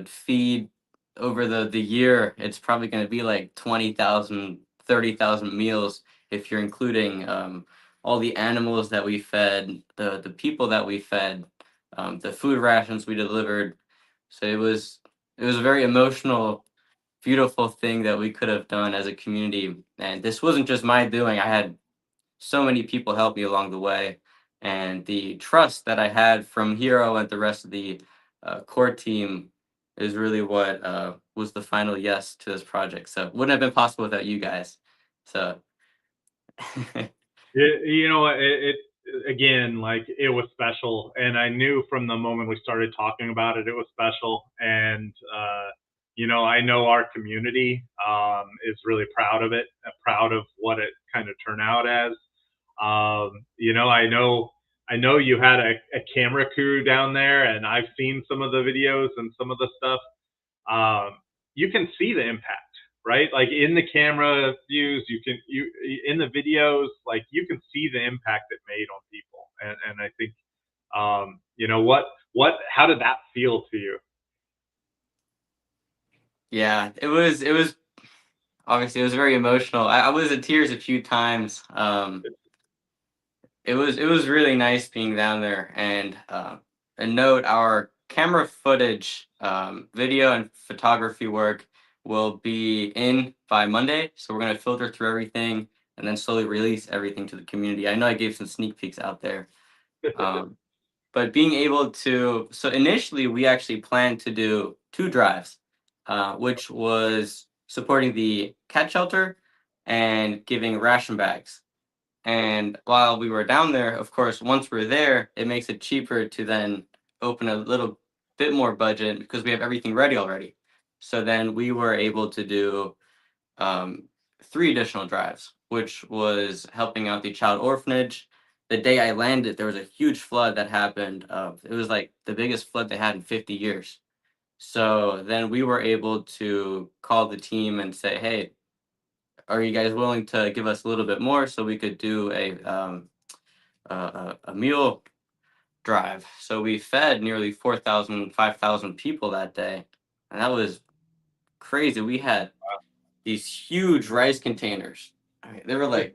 feed over the year. It's probably going to be like 20,000, 30,000 meals if you're including all the animals that we fed, the people that we fed, the food rations we delivered. So it was a very emotional, beautiful thing that we could have done as a community. And this wasn't just my doing. I had so many people help me along the way, and the trust that I had from Hero and the rest of the core team is really what was the final yes to this project. So it wouldn't have been possible without you guys. So You know, it again, like it was special, and I knew from the moment we started talking about it, it was special. And I know our community is really proud of it, proud of what it kind of turned out as. I know you had a camera crew down there, and I've seen some of the videos and some of the stuff. You can see the impact, right? Like in the camera views, you in the videos, like you can see the impact it made on people. And I think, how did that feel to you? yeah, it was obviously it was very emotional. I was in tears a few times. It was really nice being down there. And a note: our camera footage, video and photography work will be in by Monday. So we're gonna filter through everything and then slowly release everything to the community. I know I gave some sneak peeks out there, um, but being able to so initially we actually planned to do two drives, which was supporting the cat shelter and giving ration bags. And while we were down there, of course, once we're there, it makes it cheaper to then open a little bit more budget because we have everything ready already. So then we were able to do um, three additional drives, which was helping out the child orphanage. The day I landed, there was a huge flood that happened. It was like the biggest flood they had in 50 years. So then we were able to call the team and say, hey, are you guys willing to give us a little bit more so we could do a meal drive? So we fed nearly 4,000, 5,000 people that day. and that was crazy. We had these huge rice containers. I mean, they were like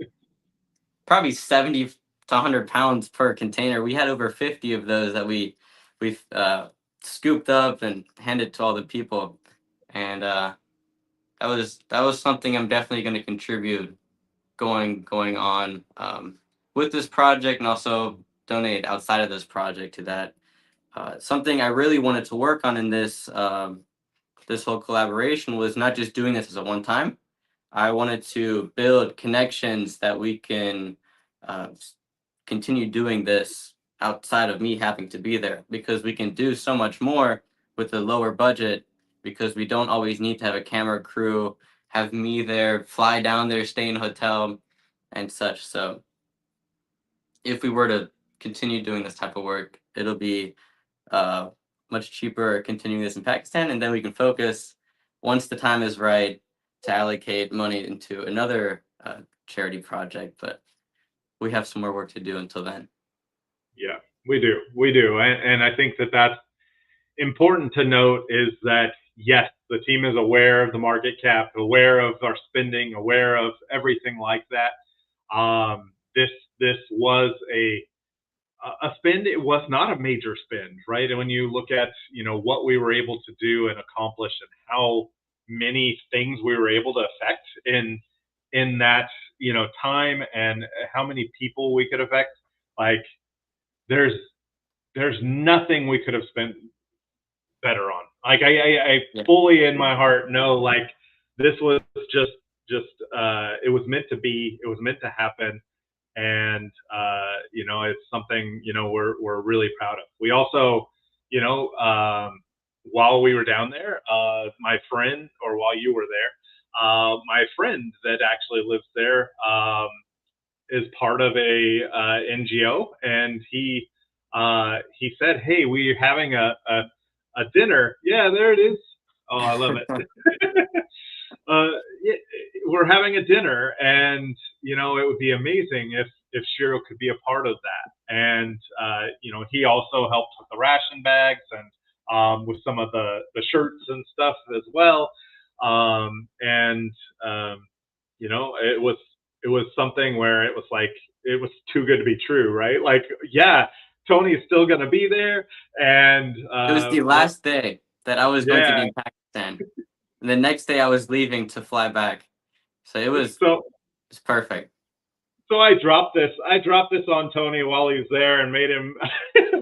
probably 70 to 100 pounds per container. We had over 50 of those that we scooped up and handed to all the people, and that was something I'm definitely going to contribute going on with this project, and also donate outside of this project to that. Something I really wanted to work on in this whole collaboration was not just doing this as a one time. I wanted to build connections that we can uh, continue doing this outside of me having to be there, because we can do so much more with a lower budget, because we don't always need to have a camera crew, have me there, fly down there, stay in a hotel and such. So if we were to continue doing this type of work, it'll be uh, much cheaper continuing this in Pakistan, and then we can focus once the time is right to allocate money into another charity project. But we have some more work to do until then. Yeah, we do, and I think that that's important to note is that yes, the team is aware of the market cap, aware of our spending, aware of everything like that. This was a spend. It was not a major spend, right? And when you look at what we were able to do and accomplish, and how many things we were able to affect in that time, and how many people we could affect, like there's nothing we could have spent better on. Like I Yeah. fully in my heart know, like this was just it was meant to be. It was meant to happen, and it's something we're really proud of. We also, while we were down there, my friend, or while you were there, my friend that actually lives there is part of a NGO, and he said, "Hey, we're having a dinner." Yeah, there it is. Oh, I love it. uh, yeah, we're having a dinner, and it would be amazing if Shiro could be a part of that. And he also helped with the ration bags, and with some of the shirts and stuff as well. And it was something where it was like it was too good to be true, right? Like, yeah, Tony's still gonna be there, and It was the last day that I was going to be yeah. in Pakistan. And the next day I was leaving to fly back. So So it's perfect. I dropped this. On Tony while he's there, and made him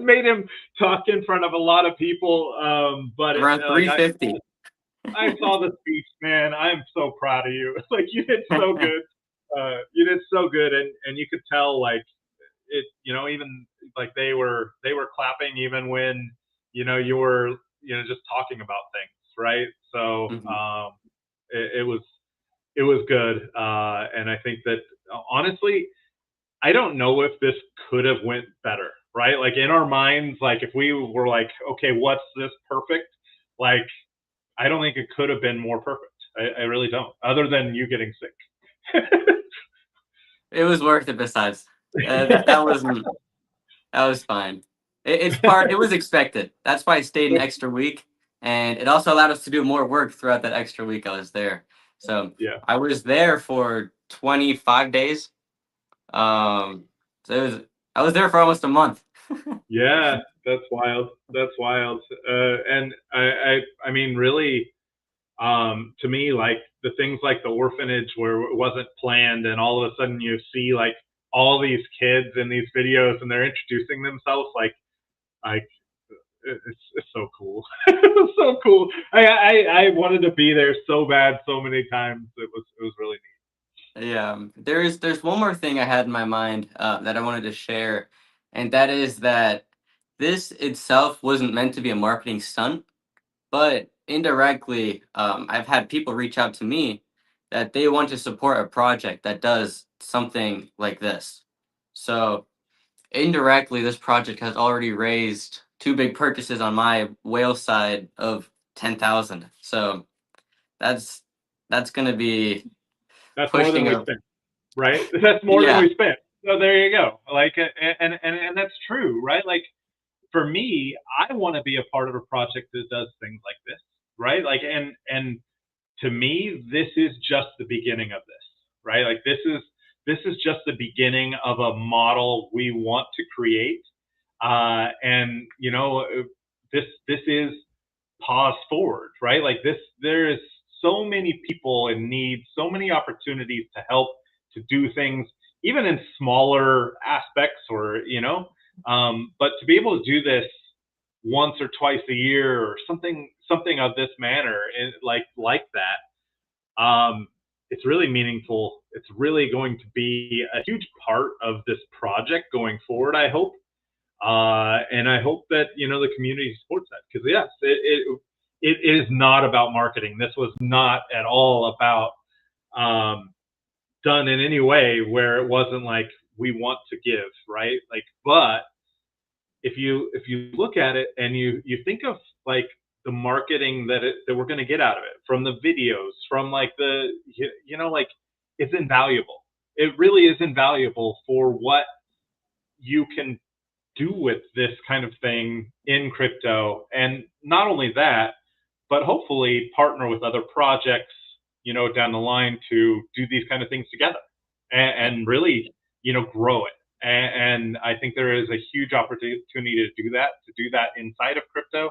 made him talk in front of a lot of people. But Around like 350. I saw the speech, man. I'm so proud of you. Like you did so good. You did so good, and you could tell, like it. Even like they were clapping even when you were just talking about things, right? So Mhm. it was good, and I think that honestly, I don't know if this could have went better, right? Like in our minds, like if we were like, okay, what's this perfect? Like I don't think it could have been more perfect. I really don't. Other than you getting sick. It was worth it. Besides, that was fine. It was expected. That's why I stayed an extra week, and it also allowed us to do more work throughout that extra week I was there. So Yeah. I was there for 25 days. Um, so I was there for almost a month. Yeah, that's wild. That's wild. And I mean, really, to me, like the things like the orphanage where it wasn't planned, and all of a sudden you see like all these kids in these videos, and they're introducing themselves, like it's so cool. It's so cool. I wanted to be there so bad, so many times. It was really Yeah, there's one more thing I had in my mind that I wanted to share, and that is that this itself wasn't meant to be a marketing stunt, but indirectly, I've had people reach out to me that they want to support a project that does something like this. So indirectly, this project has already raised two big purchases on my whale side of 10,000. So that's that's gonna be That's more than pushing we a spent, right? That's more than yeah. we spent. So there you go. Like, and that's true, right? Like for me, I want to be a part of a project that does things like this, right? Like, and to me, this is just the beginning of this, right? Like this is just the beginning of a model we want to create. And you know, this is Paws forward, right? Like this, there is so many people in need, so many opportunities to help to do things, even in smaller aspects, or you know, but to be able to do this once or twice a year or something of this manner, like that, it's really meaningful. It's really going to be a huge part of this project going forward, I hope. And I hope that, you know, the community supports that, because yes, it is not about marketing. This was not at all about done in any way where it wasn't like we want to give, right? Like, but if you look at it and you think of like the marketing that we're going to get out of it, from the videos, from like the, you know, like, it's invaluable. It really is invaluable for what you can do with this kind of thing in crypto. And not only that, but hopefully partner with other projects, you know, down the line to do these kind of things together, and really, you know, grow it. And I think there is a huge opportunity to do that inside of crypto.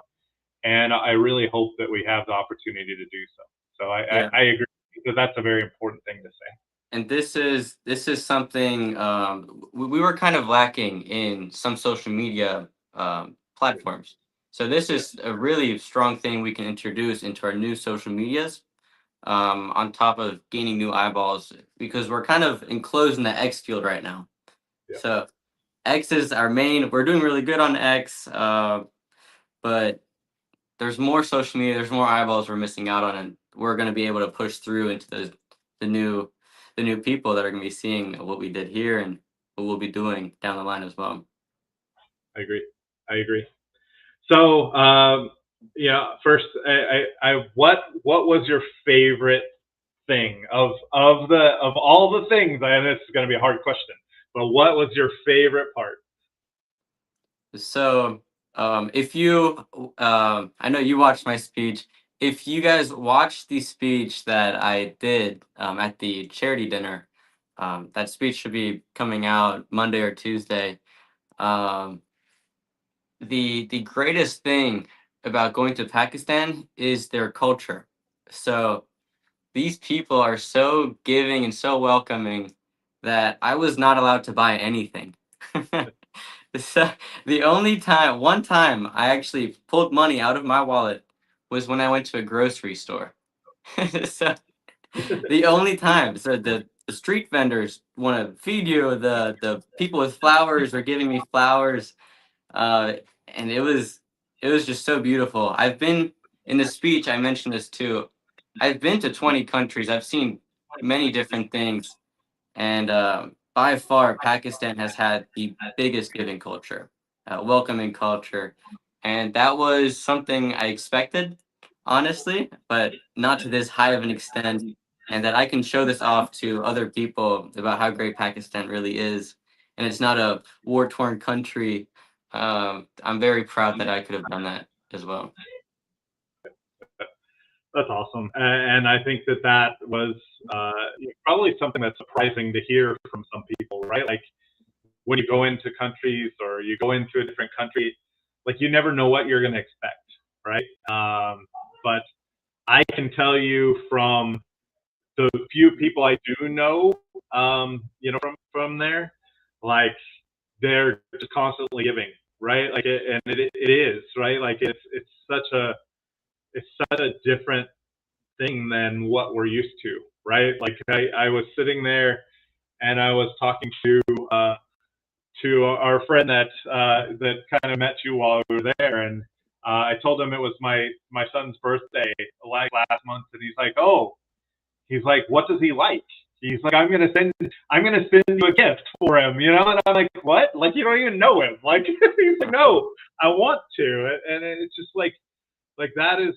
And I really hope that we have the opportunity to do so. So Yeah. I agree that that's a very important thing to say. And this is something we were kind of lacking in some social media platforms. So this Yeah. is a really strong thing we can introduce into our new social medias, on top of gaining new eyeballs, because we're kind of enclosed in the X field right now. Yeah. So X is our main. We're doing really good on X, but there's more social media. There's more eyeballs we're missing out on, and we're going to be able to push through into the new the new people that are going to be seeing what we did here and what we'll be doing down the line as well. I agree. I agree. So, yeah, first, what was your favorite thing of all the things? And this is going to be a hard question, but what was your favorite part? So, if you, I know you watched my speech. If you guys watched the speech that I did at the charity dinner, that speech should be coming out Monday or Tuesday. Um, the greatest thing about going to Pakistan is their culture. So these people are so giving and so welcoming that I was not allowed to buy anything. So the only time, one time I actually pulled money out of my wallet was when I went to a grocery store. So the only time, so the street vendors want to feed you, the people with flowers are giving me flowers, uh, and it was just so beautiful. I've been in the speech. I mentioned this too. I've been to 20 countries. I've seen many different things, and by far, Pakistan has had the biggest giving culture, welcoming culture, and that was something I expected, honestly, but not to this high of an extent. And that I can show this off to other people about how great Pakistan really is, and it's not a war-torn country. I'm very proud that I could have done that as well. That's awesome. And I think that was probably something that's surprising to hear from some people, right? Like, when you go into countries or you go into a different country, like, you never know what you're going to expect, right? But I can tell you from the few people I do know, you know, from there, like, they're just constantly giving, right? Like, it is, right? Like, it's such a different thing than what we're used to, right? Like, I was sitting there and I was talking to our friend that kind of met you while we were there, and I told him it was my son's birthday like last month, and he's like, oh, he's like, what does he like? He's like, I'm gonna send you a gift for him, you know? And I'm like, what? Like, you don't even know him? Like, he's like, no, I want to, and it's just like that is,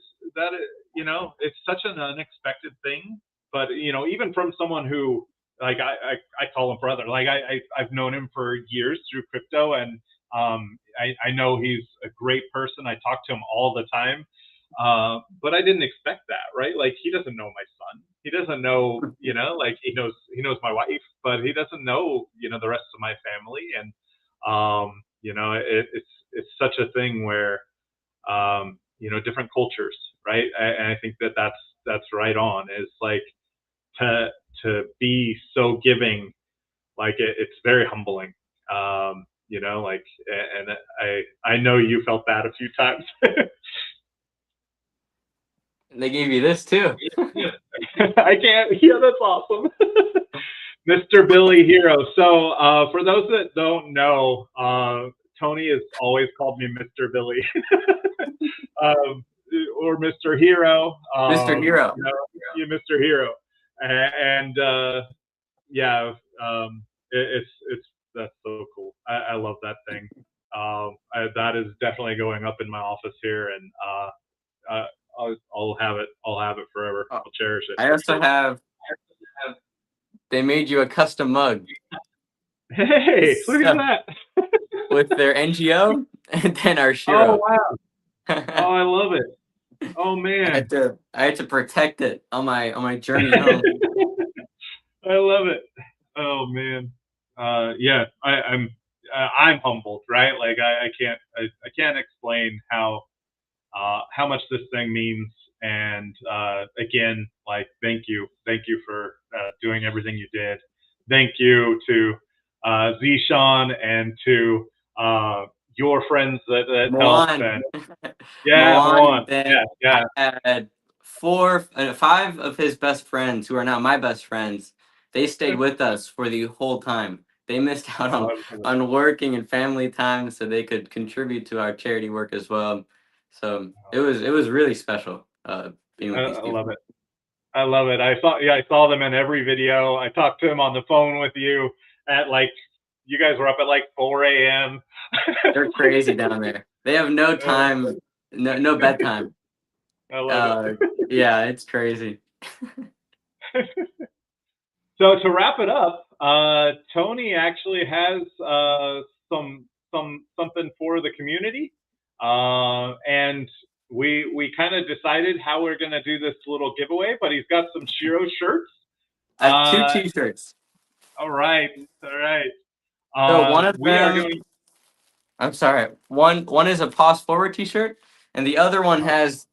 you know, it's such an unexpected thing. But you know, even from someone who, like, I call him brother. Like, I've known him for years through crypto, and I know he's a great person. I talk to him all the time. But I didn't expect that, right? Like, he doesn't know my son. He doesn't know, like, he knows my wife, but he doesn't know, the rest of my family. And, it's such a thing where, different cultures, right? And I think that's right on. Is like to be so giving, like it's very humbling. Like, and I know you felt that a few times. They gave you this too. I can't. Yeah, that's awesome. Mr. Billy Hero. So, for those that don't know, Tony has always called me Mr. Billy, um, or Mr. Hero. Mr. Hero. You Mr. Hero, and yeah, it's that's so cool. I love that thing. That is definitely going up in my office here, and I'll have it. I'll have it forever. I'll cherish it. I also have. They made you a custom mug. Hey, look at that. With their NGO and then our Shiro. Oh wow! Oh, I love it. Oh man, I had to protect it on my journey home. I love it. Oh man, yeah. I'm humbled, right? Like I can't explain how much this thing means. And again, like thank you for doing everything you did. Thank you to Zishan and to your friends that helped. And yeah, Moan, Moan. Yeah. I had 5 of his best friends who are now my best friends. They stayed with us for the whole time. They missed out on working and family time so they could contribute to our charity work as well. So it was really special being with these I people. love it. I love it. I saw them in every video. I talked to them on the phone with you at like, you guys were up at like 4 a.m. They're crazy down there. They have no time, no bedtime. I love it. Yeah, it's crazy. So to wrap it up, Tony actually has something for the community, and we kind of decided how we're gonna do this little giveaway. But he's got some Shiro shirts. I have 2 T-shirts. All right. So one of we them. are going. I'm sorry. One is a Paws Forward T-shirt, and the other one has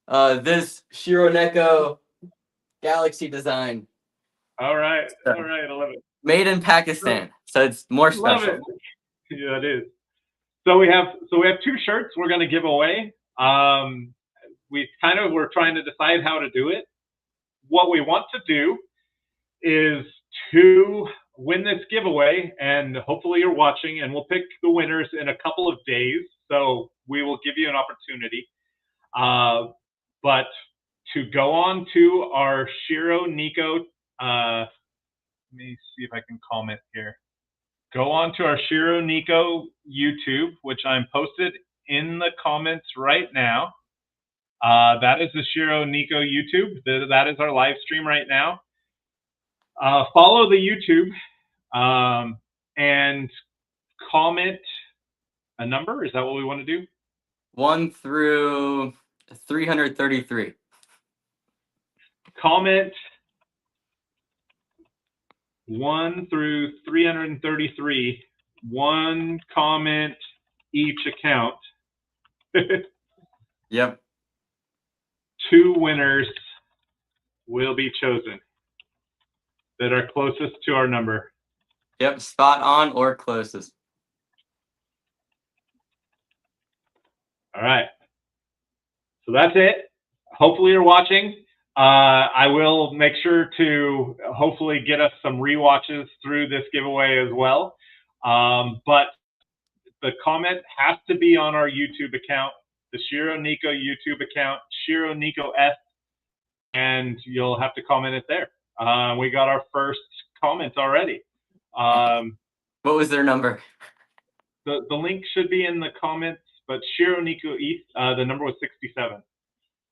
this Shiro Neko Galaxy design. All right. I love it. Made in Pakistan, so it's more special. Love it. Yeah, it is. So we have 2 shirts we're going to give away. We're trying to decide how to do it. What we want to do is to win this giveaway, and hopefully you're watching, and we'll pick the winners in a couple of days. So we will give you an opportunity. But to go on to our Shiro Nico, let me see if I can comment here. Go on to our Shiro Nico YouTube, which I'm posted in the comments right now. That is the Shiro Nico YouTube. That is our live stream right now. Follow the YouTube and comment a number. Is that what we want to do? 1 through 333. Comment 1 through 333. 1 comment each account. Yep. 2 winners will be chosen that are closest to our number. Yep, spot on or closest. All right. So that's it. Hopefully you're watching. I will make sure to hopefully get us some rewatches through this giveaway as well. But the comment has to be on our YouTube account, the Shiro Nico YouTube account, Shiro Nico S, and you'll have to comment it there. We got our first comment already. What was their number? The link should be in the comments, but Shiro Nico East, the number was 67.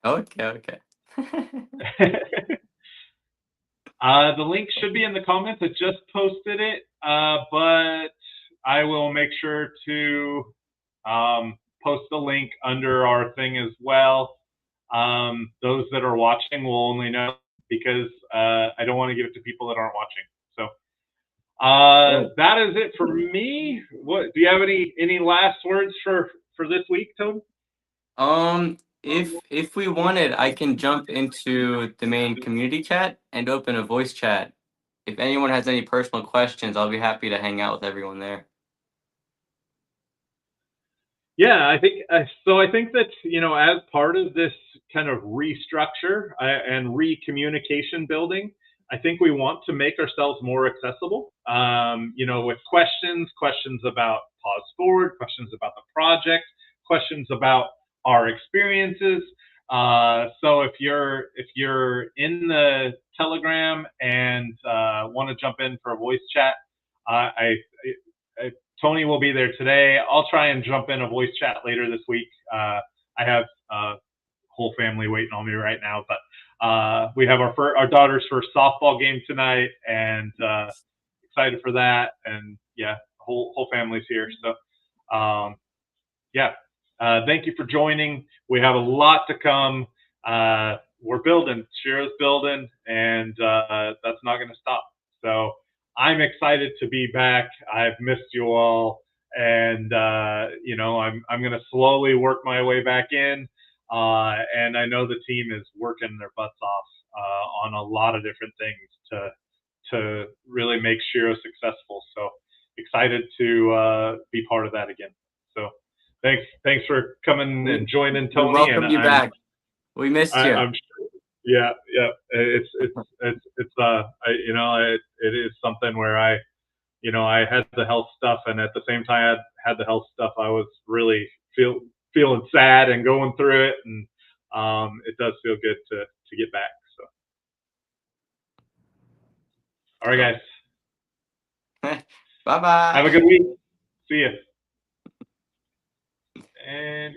Okay. The link should be in the comments. I just posted it, but I will make sure to post the link under our thing as well. Those that are watching will only know because I don't want to give it to people that aren't watching. So that is it for me. What do you have any last words for this week, Tony? If we wanted, I can jump into the main community chat and open a voice chat. If anyone has any personal questions, I'll be happy to hang out with everyone there. Yeah, I think so. I think that as part of this kind of restructure and re-communication building, I think we want to make ourselves more accessible. With questions about Paws Forward, questions about the project, questions about our experiences. So if you're in the Telegram and want to jump in for a voice chat, I Tony will be there today. I'll try and jump in a voice chat later this week. I have whole family waiting on me right now, but we have our daughter's first softball game tonight, and excited for that. And yeah, whole family's here. So thank you for joining. We have a lot to come. We're building. Shiro's building, and that's not going to stop. So I'm excited to be back. I've missed you all, and I'm going to slowly work my way back in. And I know the team is working their butts off on a lot of different things to really make Shiro successful. So excited to be part of that again. So thanks for coming and joining, Tony. We welcome you back. We missed you. I'm sure. Yeah. It is something where I had the health stuff, and at the same time I had the health stuff, I was really feeling sad and going through it, and it does feel good to get back. So, all right, guys. Bye-bye. Have a good week. See you. And